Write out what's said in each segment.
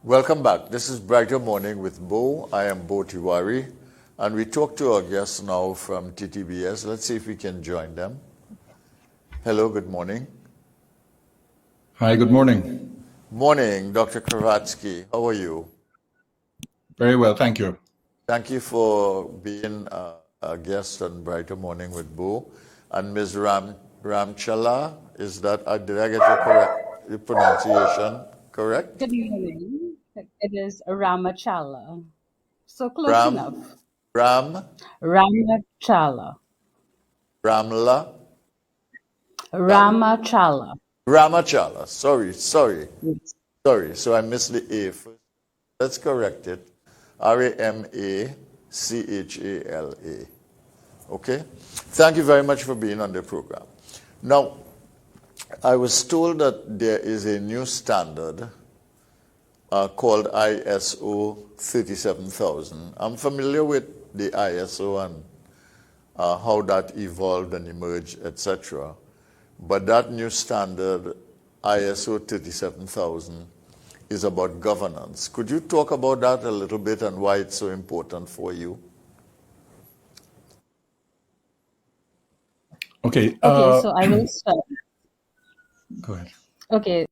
Welcome back. This is Brighter Morning with Bo. I am Bo Tiwari, and we talk to our guests now from TTBS. Let's see if we can join them. Hello, good morning. Hi, good morning. Morning, Dr. Kravatzky. How are you? Very well, thank you. Thank you for being a guest on Brighter Morning with Bo. And Ms. Ramachala, is that, did I get the pronunciation correct? Good evening. It is Ramachala. So close Ram, enough. Ram, Ramachala. Ramla, Ramachala. Ramachala. Sorry. Yes. So I missed the A first. Let's correct it. Ramachala. Okay? Thank you very much for being on the program. Now, I was told that there is a new standard called ISO 37000. I'm familiar with the ISO and how that evolved and emerged, etc. But that new standard, ISO 37000, is about governance. Could you talk about that a little bit and why it's so important for you? Okay. So I will start. Go ahead. Okay,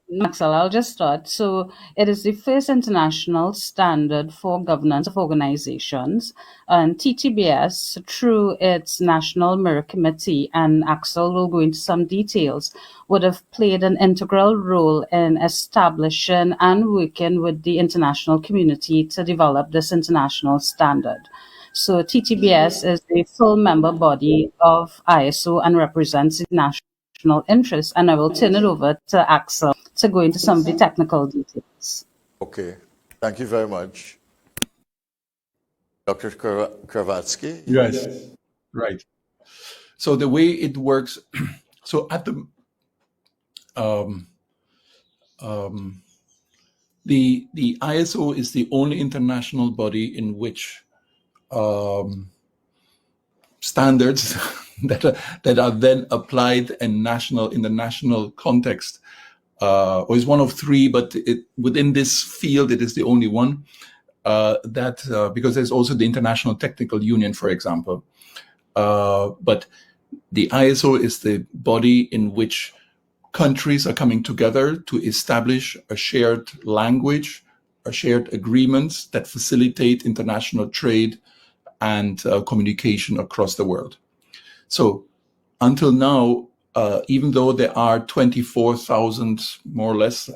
Maxwell, I'll just start. So it is the first international standard for governance of organizations, and TTBS, through its National Mirror Committee, and Axel will go into some details, would have played an integral role in establishing and working with the international community to develop this international standard. So TTBS is the full member body of ISO and represents the national interest. And I will turn it over to Axel to go into some of the technical details. Okay. Thank you very much. Dr. Kravatzky? Yes. Right. So the way it works, so at the ISO is the only international body in which standards that are then applied in the national context, or is one of three, but within this field it is the only one because there's also the International Technical Union, for example. But the ISO is the body in which countries are coming together to establish a shared language, a shared agreements that facilitate international trade and communication across the world. So until now, even though there are 24,000 more or less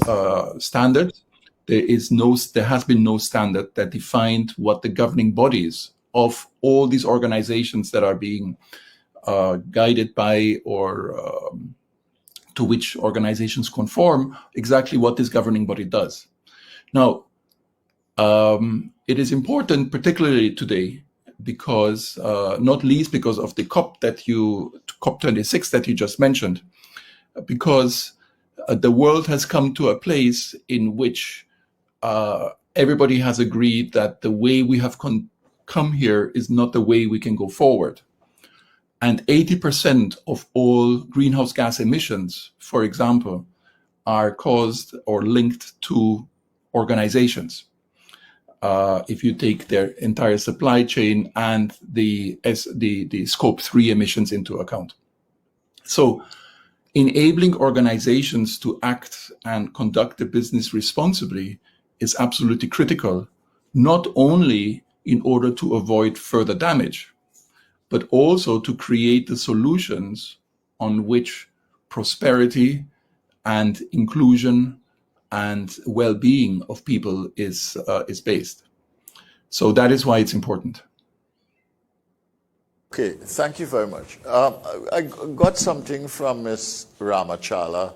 standards, there has been no standard that defined what the governing bodies of all these organizations that are being guided by or to which organizations conform, exactly what this governing body does. Now, it is important, particularly today, because not least because of the COP26 that you just mentioned, because the world has come to a place in which everybody has agreed that the way we have come here is not the way we can go forward. And 80% of all greenhouse gas emissions, for example, are caused or linked to organizations. If you take their entire supply chain and the scope 3 emissions into account. So enabling organizations to act and conduct the business responsibly is absolutely critical, not only in order to avoid further damage, but also to create the solutions on which prosperity and inclusion and well-being of people is based. So that is why it's important. Okay, thank you very much. I got something from Ms. Ramachala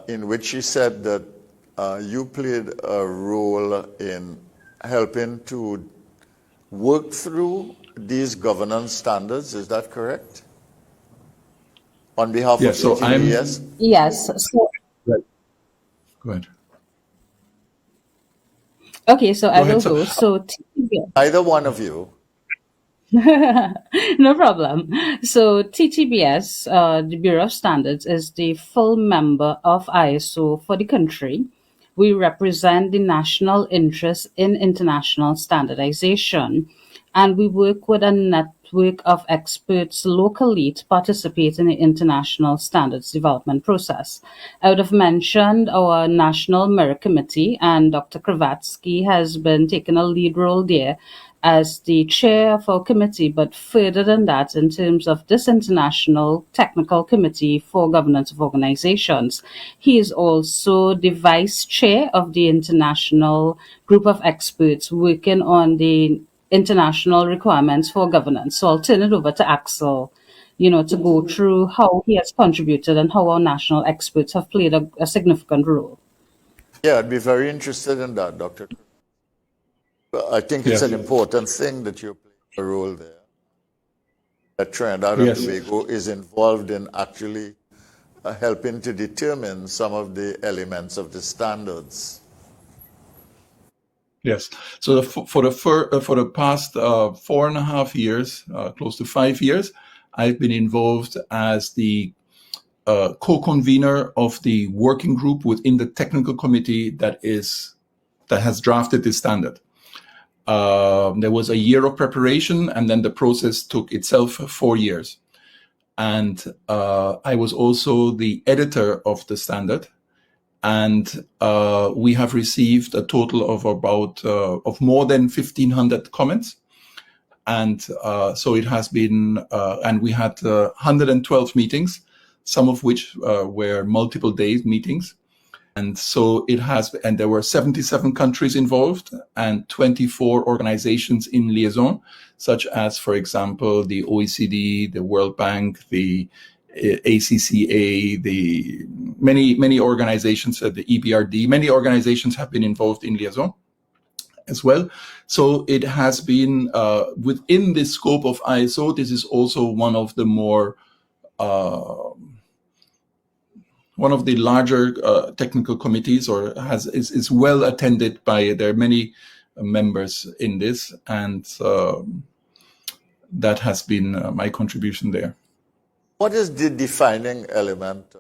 in which she said that you played a role in helping to work through these governance standards. Is that correct? On behalf of TTBS? Yes. So go ahead. Okay, so I will go. So TTBS. Either one of you. No problem. So TTBS, the Bureau of Standards, is the full member of ISO for the country. we represent the national interest in international standardization, and we work with a network of experts locally to participate in the international standards development process. I would have mentioned our National Merit Committee, and Dr. Kravatzky has been taking a lead role there as the chair of our committee, but further than that, in terms of this International Technical Committee for Governance of Organizations, he is also the vice chair of the international group of experts working on the international requirements for governance. So I'll turn it over to Axel, to go through how he has contributed and how our national experts have played a significant role. Yeah, I'd be very interested in that, Dr. I think it's Yes. an important thing that you play a role there. That Trinidad and Yes. Tobago is involved in actually helping to determine some of the elements of the standards. Yes. So for the past 4.5 years, close to 5 years, I've been involved as the co-convener of the working group within the technical committee that has drafted this standard. There was a year of preparation, and then the process took itself 4 years. And I was also the editor of the standard. And we have received a total of of more than 1,500 comments. And so it has been, and we had 112 meetings, some of which were multiple days meetings. And so and there were 77 countries involved and 24 organizations in liaison, such as, for example, the OECD, the World Bank, the ACCA, the many organizations, the EBRD, many organizations have been involved in liaison as well. So it has been within the scope of ISO. This is also one of the more one of the larger technical committees, or is well attended by. There are many members in this, and that has been my contribution there. What is the defining element,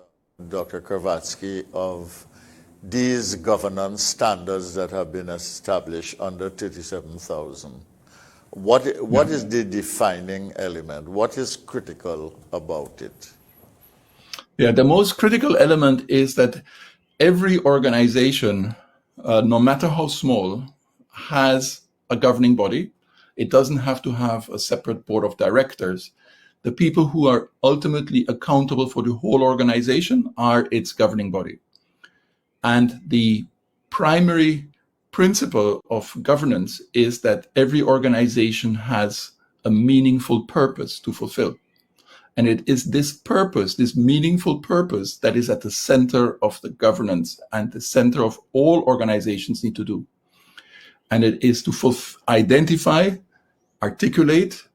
Dr. Kravatzky, of these governance standards that have been established under 37,000? What is the defining element? What is critical about it? Yeah, the most critical element is that every organization, no matter how small, has a governing body. It doesn't have to have a separate board of directors. The people who are ultimately accountable for the whole organization are its governing body. And the primary principle of governance is that every organization has a meaningful purpose to fulfill. And it is this purpose, this meaningful purpose, that is at the center of the governance and the center of all organizations need to do. And it is to identify, articulate,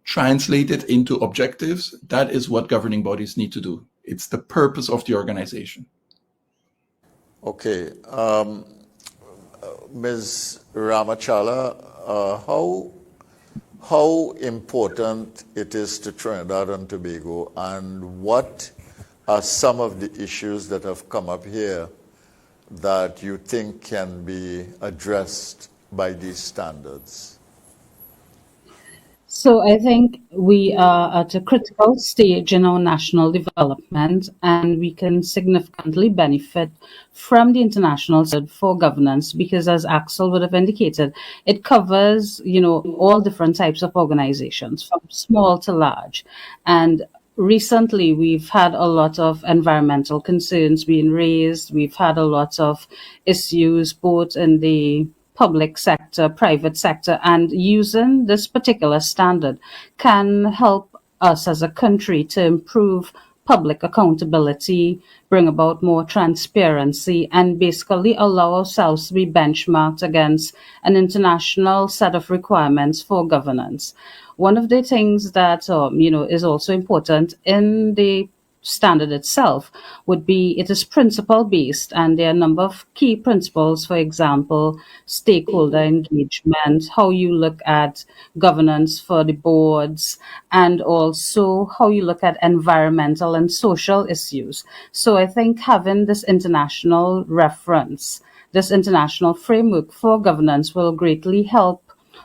translate it into objectives. That is what governing bodies need to do. It's the purpose of the organization. Okay. Ms. Ramachala, how important it is to Trinidad and Tobago, and what are some of the issues that have come up here that you think can be addressed by these standards? So I think we are at a critical stage in our national development, and we can significantly benefit from the international standard for governance because, as Axel would have indicated, it covers, all different types of organizations from small to large. And recently, we've had a lot of environmental concerns being raised. We've had a lot of issues both in the public sector, private sector, and using this particular standard can help us as a country to improve public accountability, bring about more transparency, and basically allow ourselves to be benchmarked against an international set of requirements for governance. One of the things that is also important in the standard itself would be it is principle based, and there are a number of key principles. For example, stakeholder engagement, how you look at governance for the boards, and also how you look at environmental and social issues. So I think having this international reference, this international framework for governance will greatly help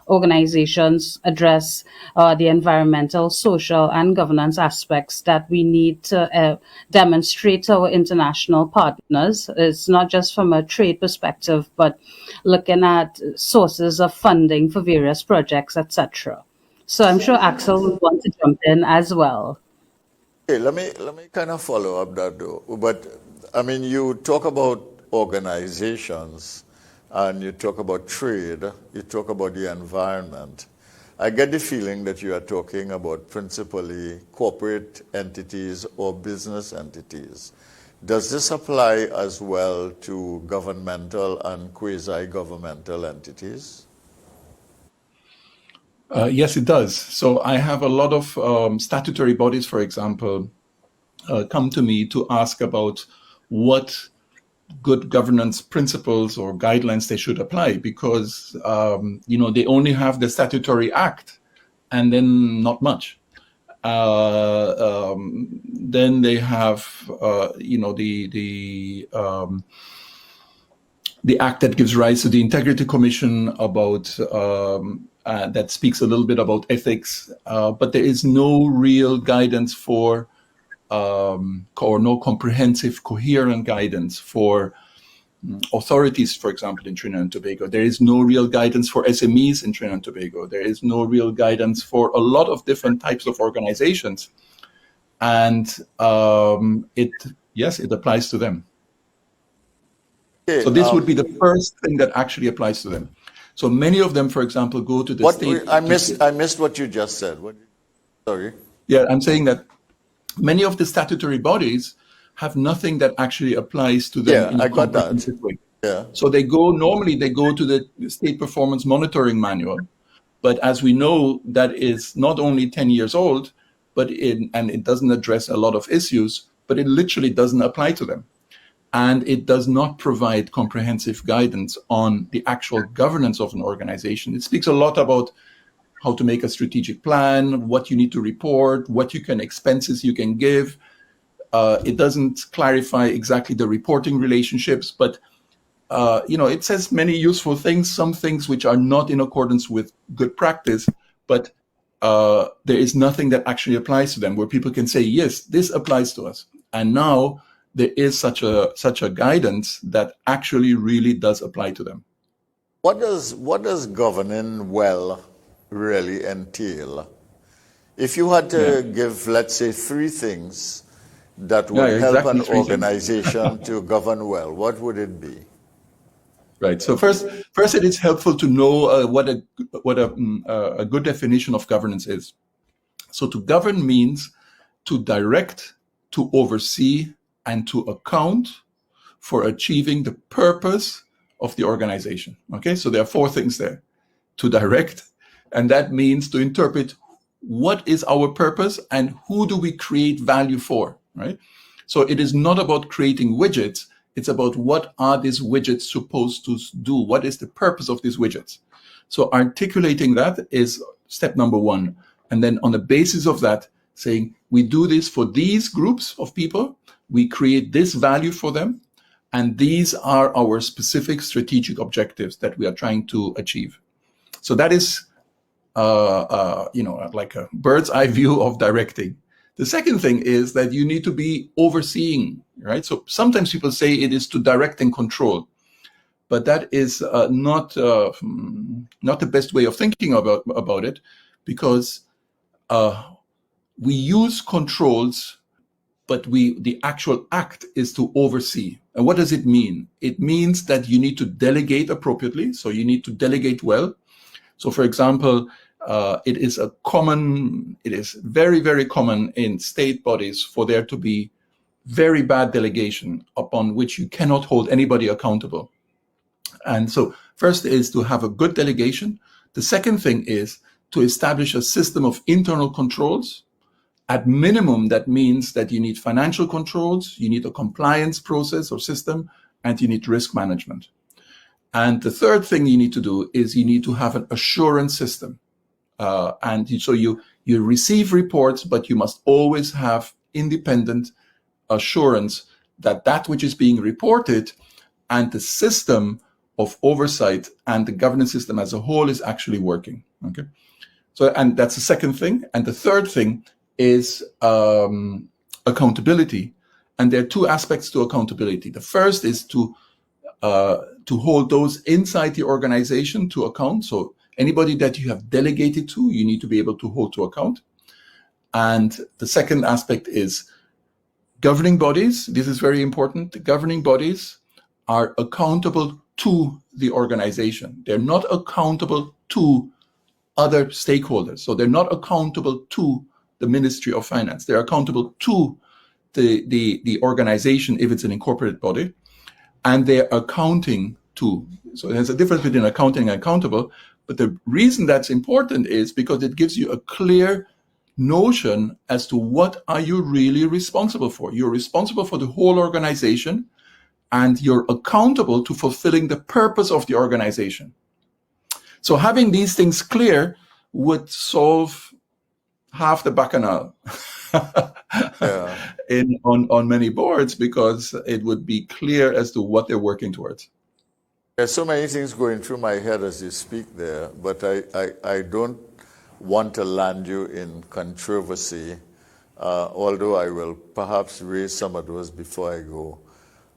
organizations address the environmental, social, and governance aspects that we need to demonstrate to our international partners. It's not just from a trade perspective, but looking at sources of funding for various projects, etc. So I'm sure Axel would want to jump in as well. Okay, let me kind of follow up that though. But I mean, you talk about organizations, and you talk about trade, you talk about the environment. I get the feeling that you are talking about principally corporate entities or business entities. Does this apply as well to governmental and quasi-governmental entities? Yes, it does. So I have a lot of statutory bodies, for example, come to me to ask about what good governance principles or guidelines they should apply, because they only have the statutory act and then not much. Then they have the act that gives rise to the Integrity Commission about that speaks a little bit about ethics, but there is no real guidance for or no comprehensive, coherent guidance for authorities, for example, in Trinidad and Tobago. There is no real guidance for SMEs in Trinidad and Tobago. There is no real guidance for a lot of different types of organizations. And it applies to them. Okay, so this would be the first thing that actually applies to them. So many of them, for example, go to the state. I missed what you just said. Sorry. Yeah, I'm saying that many of the statutory bodies have nothing that actually applies to them in a comprehensive way. Yeah. So they go to the State Performance Monitoring Manual, but as we know, that is not only 10 years old, and it doesn't address a lot of issues, but it literally doesn't apply to them. And it does not provide comprehensive guidance on the actual governance of an organization. It speaks a lot about how to make a strategic plan, what you need to report, what expenses you can give. It doesn't clarify exactly the reporting relationships, but it says many useful things, some things which are not in accordance with good practice, but there is nothing that actually applies to them where people can say, yes, this applies to us. And now there is such a guidance that actually really does apply to them. What does governing well really entail? If you had to give, let's say, 3 things that would help an organization to govern well, what would it be? Right. So first, it is helpful to know what a good definition of governance is. So to govern means to direct, to oversee, and to account for achieving the purpose of the organization. Okay, so there are 4 things there. To direct, and that means to interpret what is our purpose and who do we create value for, right? So it is not about creating widgets, it's about what are these widgets supposed to do? What is the purpose of these widgets? So articulating that is step number 1. And then on the basis of that, saying we do this for these groups of people, we create this value for them, and these are our specific strategic objectives that we are trying to achieve. So that is, like a bird's eye view of directing. The second thing is that you need to be overseeing, right? So sometimes people say it is to direct and control, but that is not the best way of thinking about it, because we use controls, but the actual act is to oversee. And what does it mean? It means that you need to delegate appropriately. So you need to delegate well. So for example, it is very, very common in state bodies for there to be very bad delegation upon which you cannot hold anybody accountable. And so first is to have a good delegation. The second thing is to establish a system of internal controls At minimum, that means that you need financial controls, you need a compliance process or system, and you need risk management. And the third thing you need to do is you need to have an assurance system. So you receive reports, but you must always have independent assurance that that which is being reported and the system of oversight and the governance system as a whole is actually working. Okay. So, and that's the second thing. And the third thing is accountability. And there are two aspects to accountability. The first is to hold those inside the organization to account. So anybody that you have delegated to, you need to be able to hold to account. And the second aspect is governing bodies. This is very important. The governing bodies are accountable to the organization. They're not accountable to other stakeholders. So they're not accountable to the Ministry of Finance. They're accountable to the organization if it's an incorporated body, and they're accounting to. So there's a difference between accounting and accountable. But the reason that's important is because it gives you a clear notion as to what are you really responsible for. You're responsible for the whole organization, and you're accountable to fulfilling the purpose of the organization. So having these things clear would solve half the bacchanal on many boards, because it would be clear as to what they're working towards. There's so many things going through my head as you speak there, but I don't want to land you in controversy, although I will perhaps raise some of those before I go.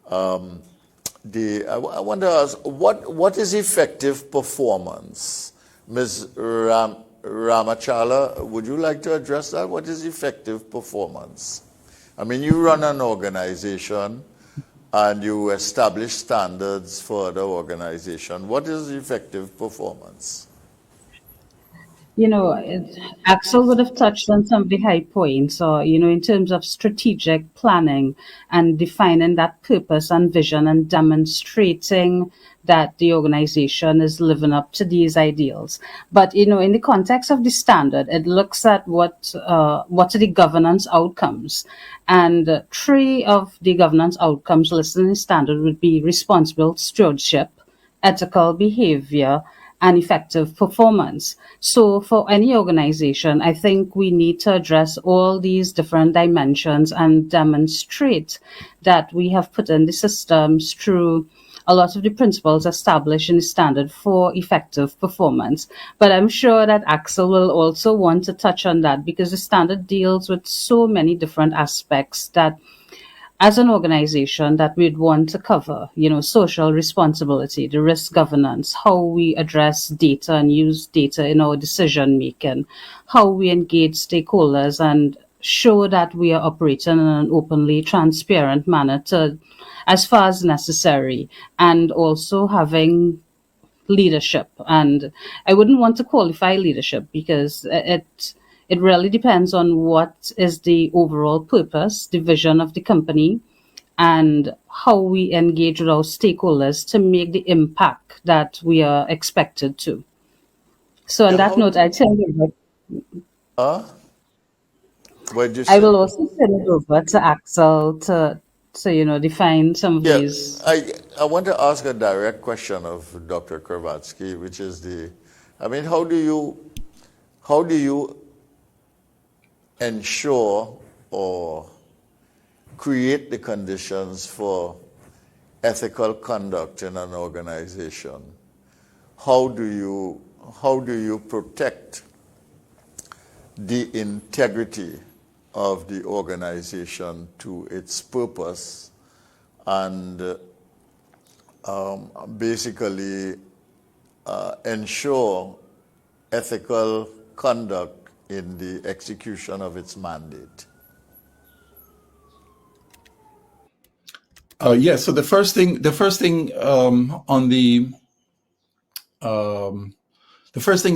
I want to ask, what is effective performance? Ms. Ramachala, would you like to address that? What is effective performance? I mean, you run an organization and you establish standards for the organization. What is effective performance? Axel would have touched on some of the high points, or, in terms of strategic planning and defining that purpose and vision and demonstrating that the organization is living up to these ideals. But, in the context of the standard, it looks at what are the governance outcomes. And three of the governance outcomes listed in the standard would be responsible stewardship, ethical behavior, and effective performance. So for any organization, I think we need to address all these different dimensions and demonstrate that we have put in the systems through a lot of the principles established in the standard for effective performance. But I'm sure that Axel will also want to touch on that, because the standard deals with so many different aspects that as an organization that we'd want to cover, social responsibility, the risk governance, how we address data and use data in our decision making, how we engage stakeholders and show that we are operating in an openly transparent manner as far as necessary, and also having leadership. And I wouldn't want to qualify leadership, because it really depends on what is the overall purpose, the vision of the company, and how we engage with our stakeholders to make the impact that we are expected to. So on that note, I tell you, I will also send it over to Axel to define some of these. I want to ask a direct question of Dr. Kravatzky, which is how do you ensure or create the conditions for ethical conduct in an organization? How do you protect the integrity of the organization to its purpose, and basically ensure ethical conduct in the execution of its mandate? Yes. So the first thing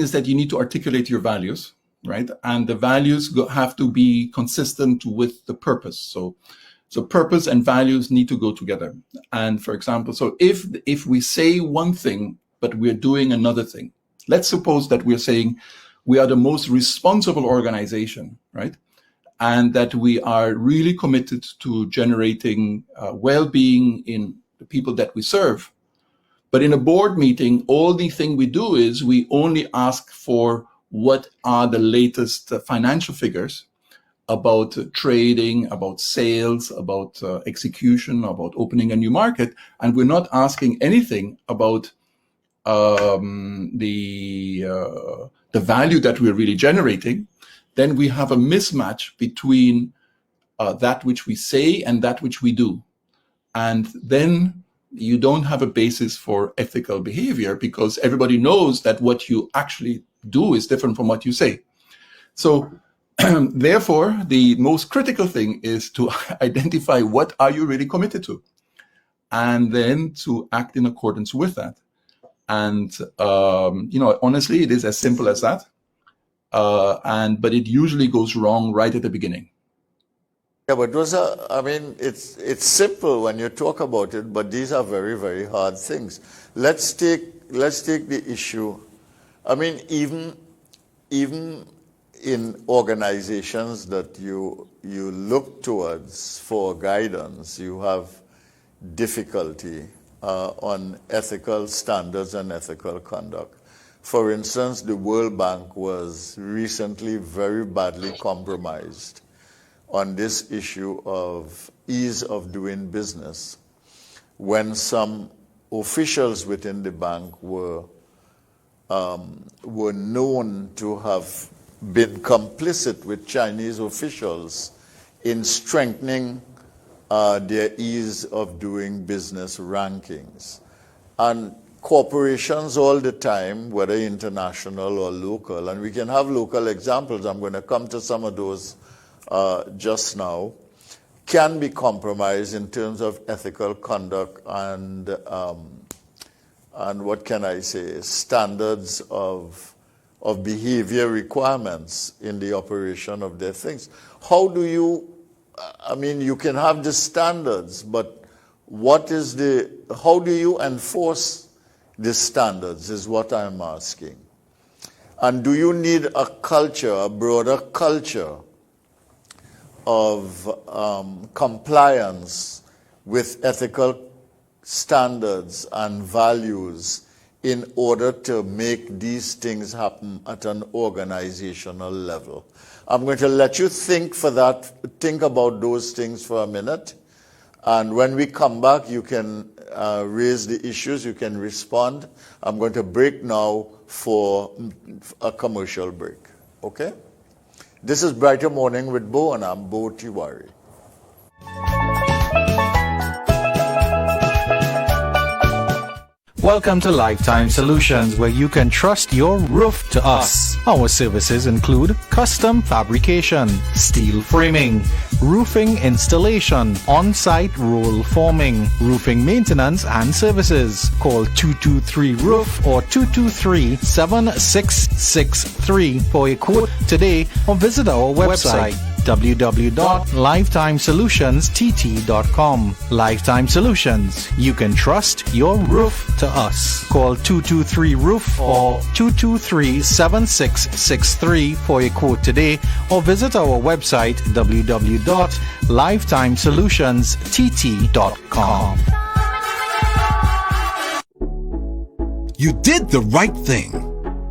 is that you need to articulate your values, right? And the values have to be consistent with the purpose. So purpose and values need to go together. And for example, so if we say one thing but we're doing another thing, let's suppose that we're saying we are the most responsible organization, right? and that we are really committed to generating well-being in the people that we serve. But in a board meeting, all the thing we do is we only ask for what are the latest financial figures about trading, about sales, about execution, about opening a new market. And we're not asking anything about the value that we're really generating. Then we have a mismatch between that which we say and that which we do. And then you don't have a basis for ethical behavior because everybody knows that what you actually do is different from what you say. So therefore, the most critical thing is to identify what are you really committed to, and then to act in accordance with that. And, honestly, it is as simple as that. But it usually goes wrong right at the beginning. Yeah, but it's simple when you talk about it, but these are very, very hard things. Let's take the issue. I mean, even in organizations that you look towards for guidance, you have difficulty on ethical standards and ethical conduct. For instance, the World Bank was recently very badly compromised on this issue of ease of doing business when some officials within the bank were known to have been complicit with Chinese officials in strengthening their ease of doing business rankings. And corporations all the time, whether international or local, and we can have local examples, I'm going to come to some of those just now, can be compromised in terms of ethical conduct and what can I say, standards of behavior requirements in the operation of their things. How do you, you can have the standards, but how do you enforce the standards is what I'm asking. And do you need a culture, a broader culture of compliance with ethical standards and values in order to make these things happen at an organizational level? I'm going to let you think about those things for a minute. And when we come back, you can raise the issues, you can respond. I'm going to break now for a commercial break. Okay? This is Brighter Morning with Bo, and I'm Bo Tiwari. Welcome to Lifetime Solutions, where you can trust your roof to us. Our services include custom fabrication, steel framing, roofing installation, on-site roll forming, roofing maintenance and services. Call 223-ROOF or 223-7663 for a quote today, or visit our website www.lifetimesolutions.tt.com. Lifetime Solutions. You can trust your roof to us. Call 223-ROOF or 223-7663 for a quote today, or visit our website www.lifetimesolutions.tt.com. You did the right thing.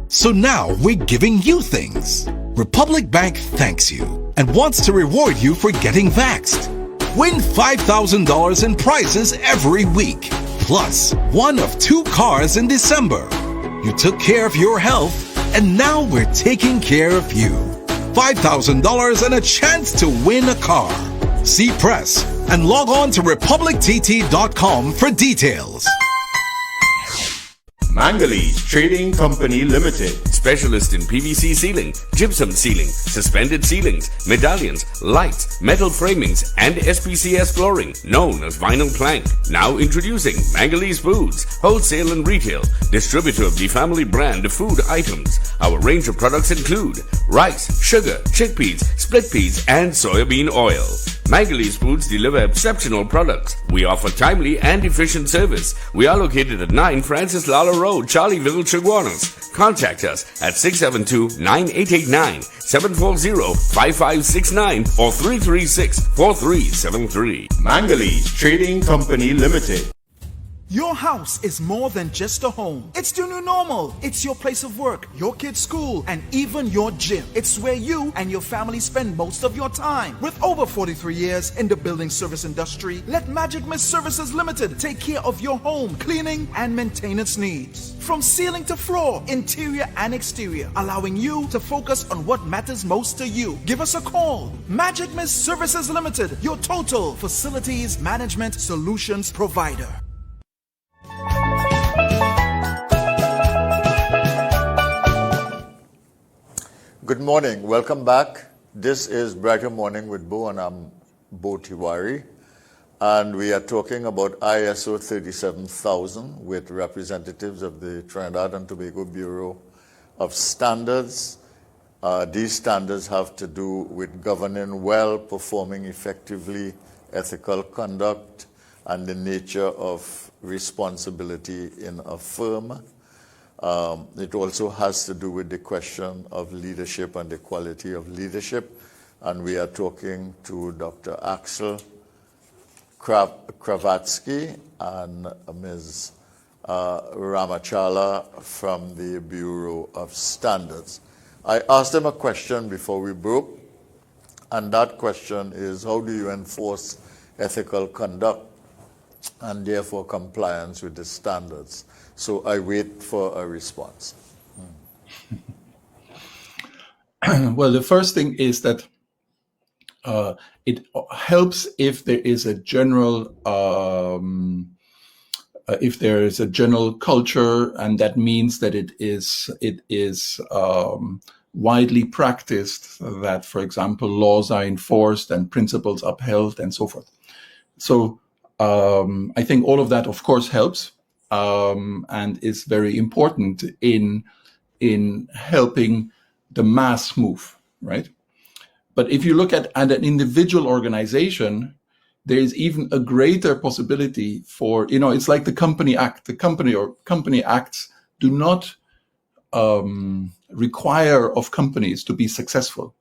So now we're giving you things. Republic Bank thanks you and wants to reward you for getting vaxxed. Win $5,000 in prizes every week, plus one of 2 cars in December. You took care of your health, and now we're taking care of you. $5,000 and a chance to win a car. See press and log on to republictt.com for details. Mangalese Trading Company Limited. Specialist in PVC ceiling, gypsum ceiling, suspended ceilings, medallions, lights, metal framings, and SPCS flooring, known as vinyl plank. Now introducing Mangalese Foods, wholesale and retail, distributor of the family brand food items. Our range of products include rice, sugar, chickpeas, split peas, and soybean oil. Mangalese Foods deliver exceptional products. We offer timely and efficient service. We are located at 9 Francis Lala Road, Charlieville, Chaguanas. Contact us at 672-9889, 740-5569, or 336-4373. Mangalese Trading Company Limited. Your house is more than just a home. It's the new normal. It's your place of work, your kid's school, and even your gym. It's where you and your family spend most of your time. With over 43 years in the building service industry, let Magic Mist Services Limited take care of your home cleaning and maintenance needs. From ceiling to floor, interior and exterior, allowing you to focus on what matters most to you. Give us a call. Magic Mist Services Limited, your total facilities management solutions provider. Good morning. Welcome back. This is Brighter Morning with Bo, and I'm Bo Tiwari. And we are talking about ISO 37000 with representatives of the Trinidad and Tobago Bureau of Standards. These standards have to do with governing well, performing effectively, ethical conduct, and the nature of responsibility in a firm. It also has to do with the question of leadership and the quality of leadership. And we are talking to Dr. Axel Kravatzky and Ms. Ramachala from the Bureau of Standards. I asked them a question before we broke, and that question is, how do you enforce ethical conduct and therefore compliance with the standards? So I wait for a response. Well, the first thing is that it helps if there is a general culture, and that means that it is widely practiced, that, for example, laws are enforced and principles upheld and so forth. So I think all of that, of course, helps and is very important in helping the mass move, right? But if you look at an individual organization, there is even a greater possibility for, it's like the Company Act. The company acts do not require of companies to be successful.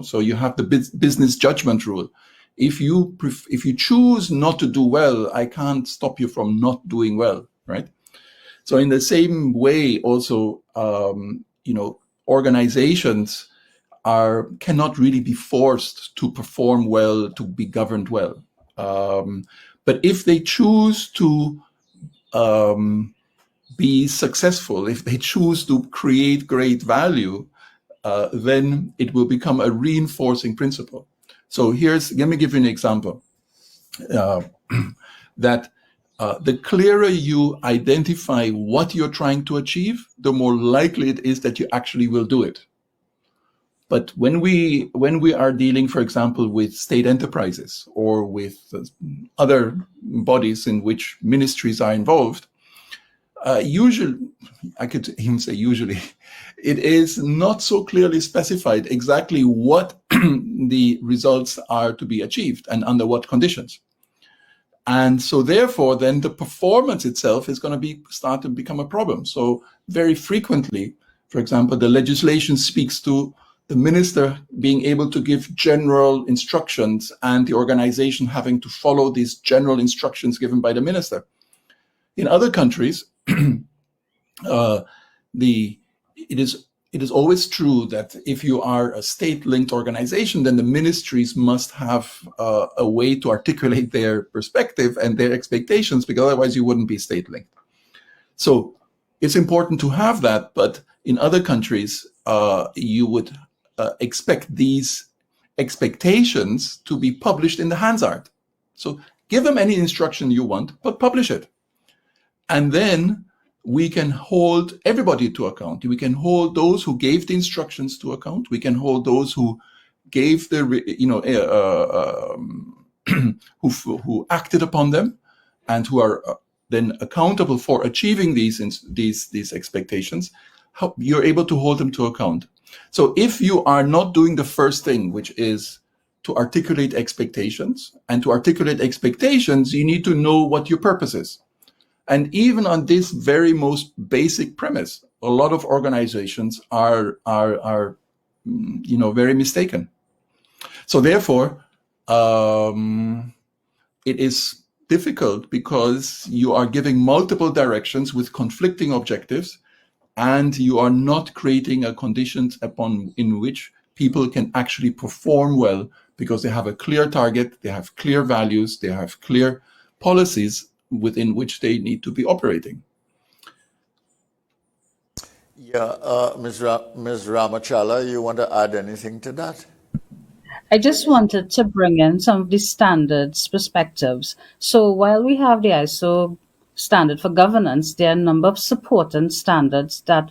So you have the business judgment rule. If you choose not to do well, I can't stop you from not doing well, right? So in the same way, also, organizations cannot really be forced to perform well, to be governed well. But if they choose to be successful, if they choose to create great value, then it will become a reinforcing principle. So let me give you an example. That the clearer you identify what you're trying to achieve, the more likely it is that you actually will do it. But when we are dealing, for example, with state enterprises or with other bodies in which ministries are involved, usually, I could even say usually, it is not so clearly specified exactly what the results are to be achieved and under what conditions. And so therefore, then the performance itself is going to start to become a problem. So very frequently, for example, the legislation speaks to the minister being able to give general instructions and the organization having to follow these general instructions given by the minister. In other countries, it is always true that if you are a state-linked organization, then the ministries must have a way to articulate their perspective and their expectations, because otherwise you wouldn't be state-linked. So it's important to have that, but in other countries, you would expect these expectations to be published in the Hansard. So give them any instruction you want, but publish it. And then we can hold everybody to account. We can hold those who gave the instructions to account. We can hold those who gave who acted upon them, and who are then accountable for achieving these expectations. You're able to hold them to account. So if you are not doing the first thing, which is to articulate expectations. And to articulate expectations, you need to know what your purpose is. And even on this very most basic premise, a lot of organizations are very mistaken. So therefore, it is difficult because you are giving multiple directions with conflicting objectives, and you are not creating a conditions in which people can actually perform well, because they have a clear target, they have clear values, they have clear policies within which they need to be operating. Yeah, Ms. Ramachala, you want to add anything to that? I just wanted to bring in some of the standards perspectives. So while we have the ISO standard for governance, there are a number of supporting standards that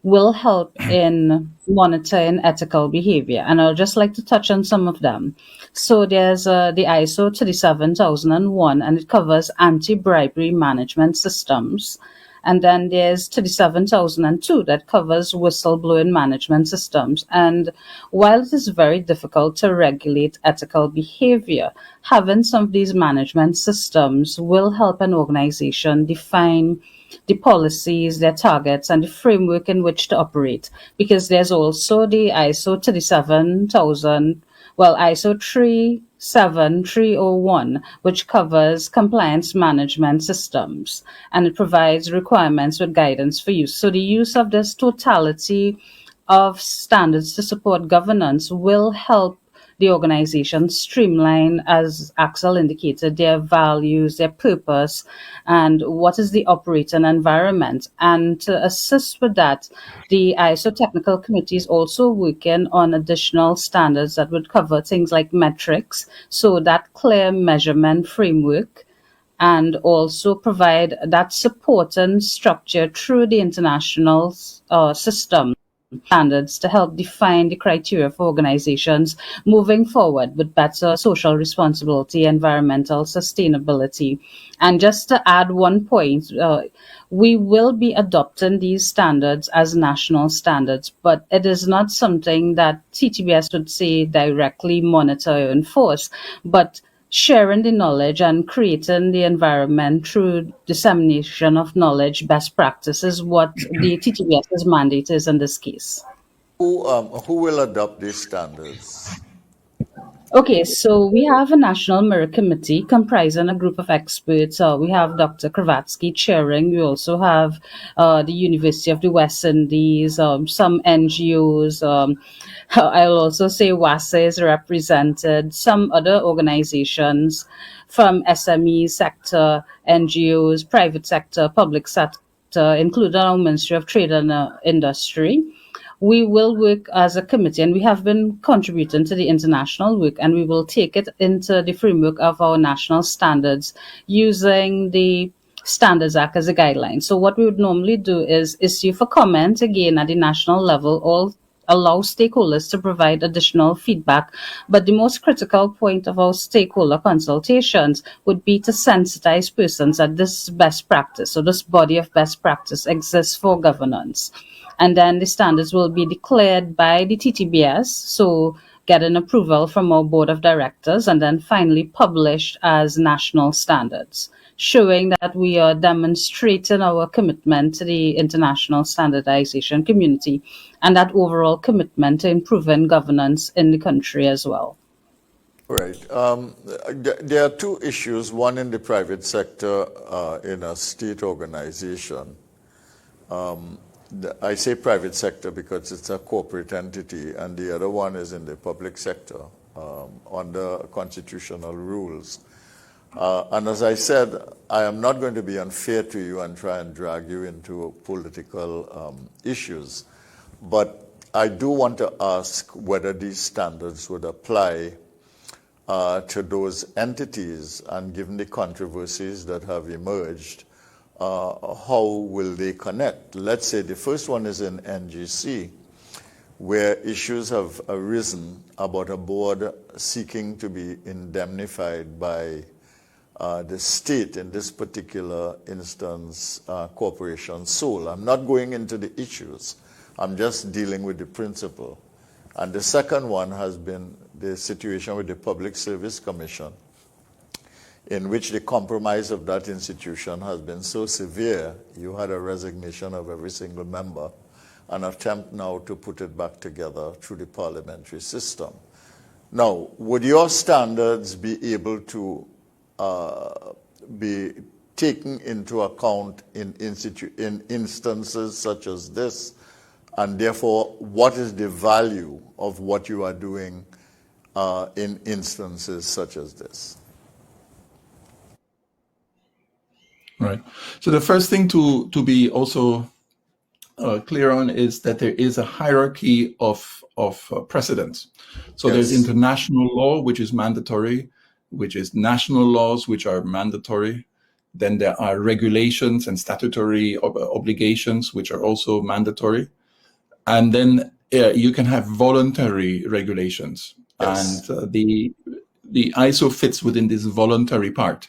will help in monitoring ethical behavior. And I'll just like to touch on some of them. So there's the ISO 37001, and it covers anti-bribery management systems. And then there's 37002 that covers whistleblowing management systems. And while it is very difficult to regulate ethical behavior, having some of these management systems will help an organization define the policies, their targets, and the framework in which to operate. Because there's also the ISO 37301, which covers compliance management systems, and it provides requirements with guidance for use. So the use of this totality of standards to support governance will help the organization streamline, as Axel indicated, their values, their purpose, and what is the operating environment. And to assist with that, the ISO technical committee is also working on additional standards that would cover things like metrics, so that clear measurement framework, and also provide that support and structure through the international system standards to help define the criteria for organizations moving forward with better social responsibility, environmental sustainability. And just to add one point, we will be adopting these standards as national standards, but it is not something that TTBS would say directly monitor or enforce, but sharing the knowledge and creating the environment through dissemination of knowledge, best practices, what the TTBS's mandate is in this case. Who will adopt these standards? Okay, so we have a National Mirror Committee comprising a group of experts. We have Dr. Kravatzky chairing. We also have the University of the West Indies, some NGOs. I'll also say WASA is represented, some other organizations from SME sector, NGOs, private sector, public sector, including our Ministry of Trade and Industry. We will work as a committee, and we have been contributing to the international work, and we will take it into the framework of our national standards using the Standards Act as a guideline. So what we would normally do is issue for comment again at the national level, or allow stakeholders to provide additional feedback. But the most critical point of our stakeholder consultations would be to sensitize persons that this best practice, so this body of best practice, exists for governance. And then the standards will be declared by the TTBS, so get an approval from our board of directors, and then finally published as national standards, showing that we are demonstrating our commitment to the international standardization community and that overall commitment to improving governance in the country as well. Right. There are two issues, one in the private sector, in a state organization. I say private sector because it's a corporate entity, and the other one is in the public sector under constitutional rules. And as I said, I am not going to be unfair to you and try and drag you into political issues, but I do want to ask whether these standards would apply to those entities, and given the controversies that have emerged, how will they connect? Let's say the first one is in NGC, where issues have arisen about a board seeking to be indemnified by the state, in this particular instance, Corporation Seoul. I'm not going into the issues. I'm just dealing with the principle. And the second one has been the situation with the Public Service Commission, in which the compromise of that institution has been so severe, you had a resignation of every single member, an attempt now to put it back together through the parliamentary system. Now, would your standards be able to be taken into account in instances such as this? And therefore, what is the value of what you are doing in instances such as this? Right. So the first thing to be also clear on is that there is a hierarchy of precedents. So Yes. there's international law, which is mandatory, which is national laws, which are mandatory. Then there are regulations and statutory obligations, which are also mandatory. And then you can have voluntary regulations. Yes. And the ISO fits within this voluntary part.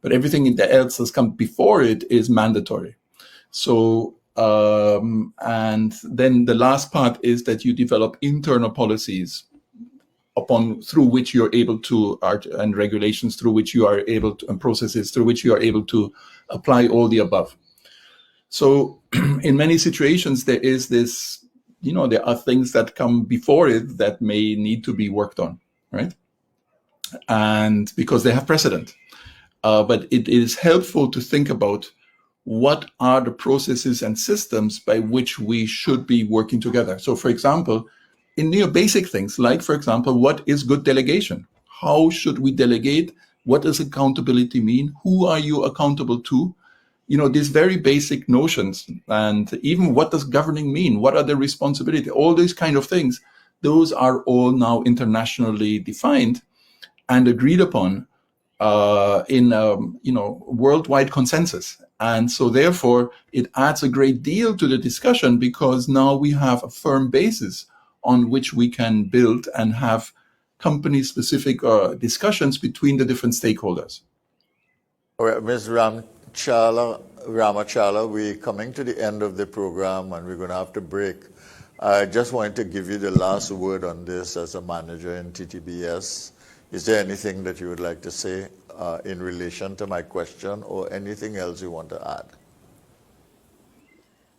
But everything else that's come before it is mandatory. So, and then the last part is that you develop internal policies through which you're able to, and regulations through which you are able to, and processes through which you are able to apply all the above. So in many situations, there is this, there are things that come before it that may need to be worked on, right? And because they have precedent. But it is helpful to think about what are the processes and systems by which we should be working together. So, for example, in basic things, like, for example, what is good delegation? How should we delegate? What does accountability mean? Who are you accountable to? These very basic notions. And even what does governing mean? What are the responsibilities? All these kind of things. Those are all now internationally defined and agreed upon in worldwide consensus. And so therefore it adds a great deal to the discussion, because now we have a firm basis on which we can build and have company specific discussions between the different stakeholders. All right, Ms. Ramachala, we're coming to the end of the program and we're going to have to break. I just wanted to give you the last word on this as a manager in TTBS. Is there anything that you would like to say in relation to my question, or anything else you want to add?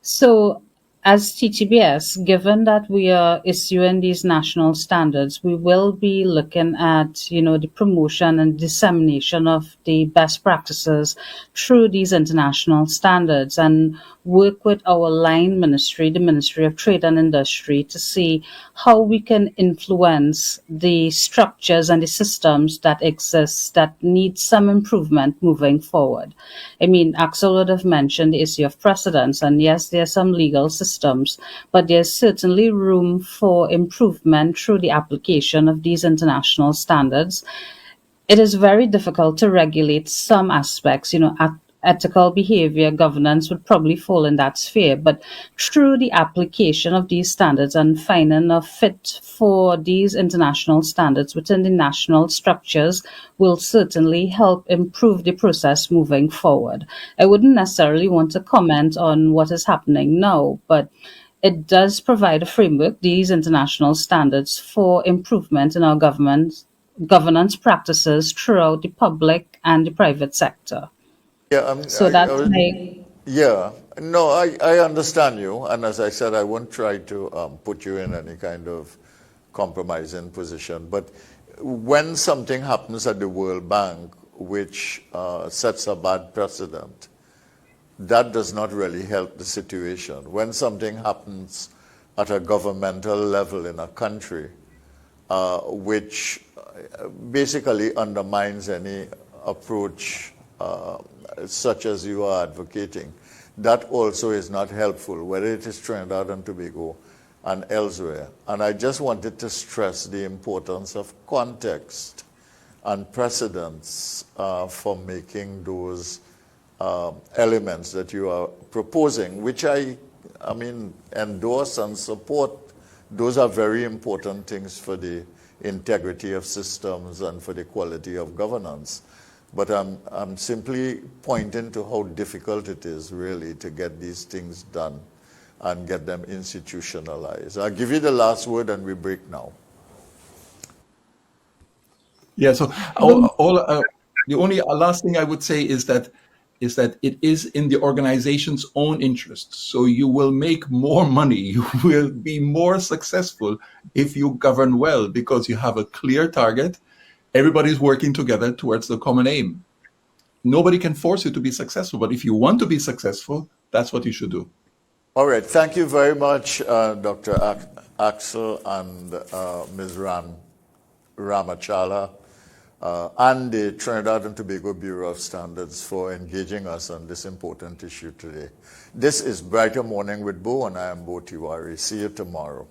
So, as TTBS, given that we are issuing these national standards, we will be looking at, the promotion and dissemination of the best practices through these international standards, and work with our line ministry, the Ministry of Trade and Industry, to see how we can influence the structures and the systems that exist that need some improvement moving forward. I mean, Axel would have mentioned the issue of precedents, and yes, there are some legal systems, but there's certainly room for improvement through the application of these international standards. It is very difficult to regulate some aspects, ethical behavior, governance would probably fall in that sphere, but through the application of these standards and finding a fit for these international standards within the national structures will certainly help improve the process moving forward. I wouldn't necessarily want to comment on what is happening now, but it does provide a framework, these international standards, for improvement in our governance practices throughout the public and the private sector. Yeah, I understand you, and as I said, I won't try to put you in any kind of compromising position. But when something happens at the World Bank which sets a bad precedent, that does not really help the situation. When something happens at a governmental level in a country, which basically undermines any approach such as you are advocating, that also is not helpful, whether it is Trinidad and Tobago and elsewhere. And I just wanted to stress the importance of context and precedents for making those elements that you are proposing, which I endorse and support. Those are very important things for the integrity of systems and for the quality of governance. But I'm simply pointing to how difficult it is really to get these things done and get them institutionalized. I'll give you the last word and we break now. Yeah. So the only last thing I would say is that it is in the organization's own interest. So you will make more money, you will be more successful if you govern well, because you have a clear target. Everybody's working together towards the common aim. Nobody can force you to be successful, but if you want to be successful, that's what you should do. All right. Thank you very much, Dr. Axel and Ms. Ramachala, and the Trinidad and Tobago Bureau of Standards for engaging us on this important issue today. This is Brighter Morning with Bo, and I am Bo Tiwari. See you tomorrow.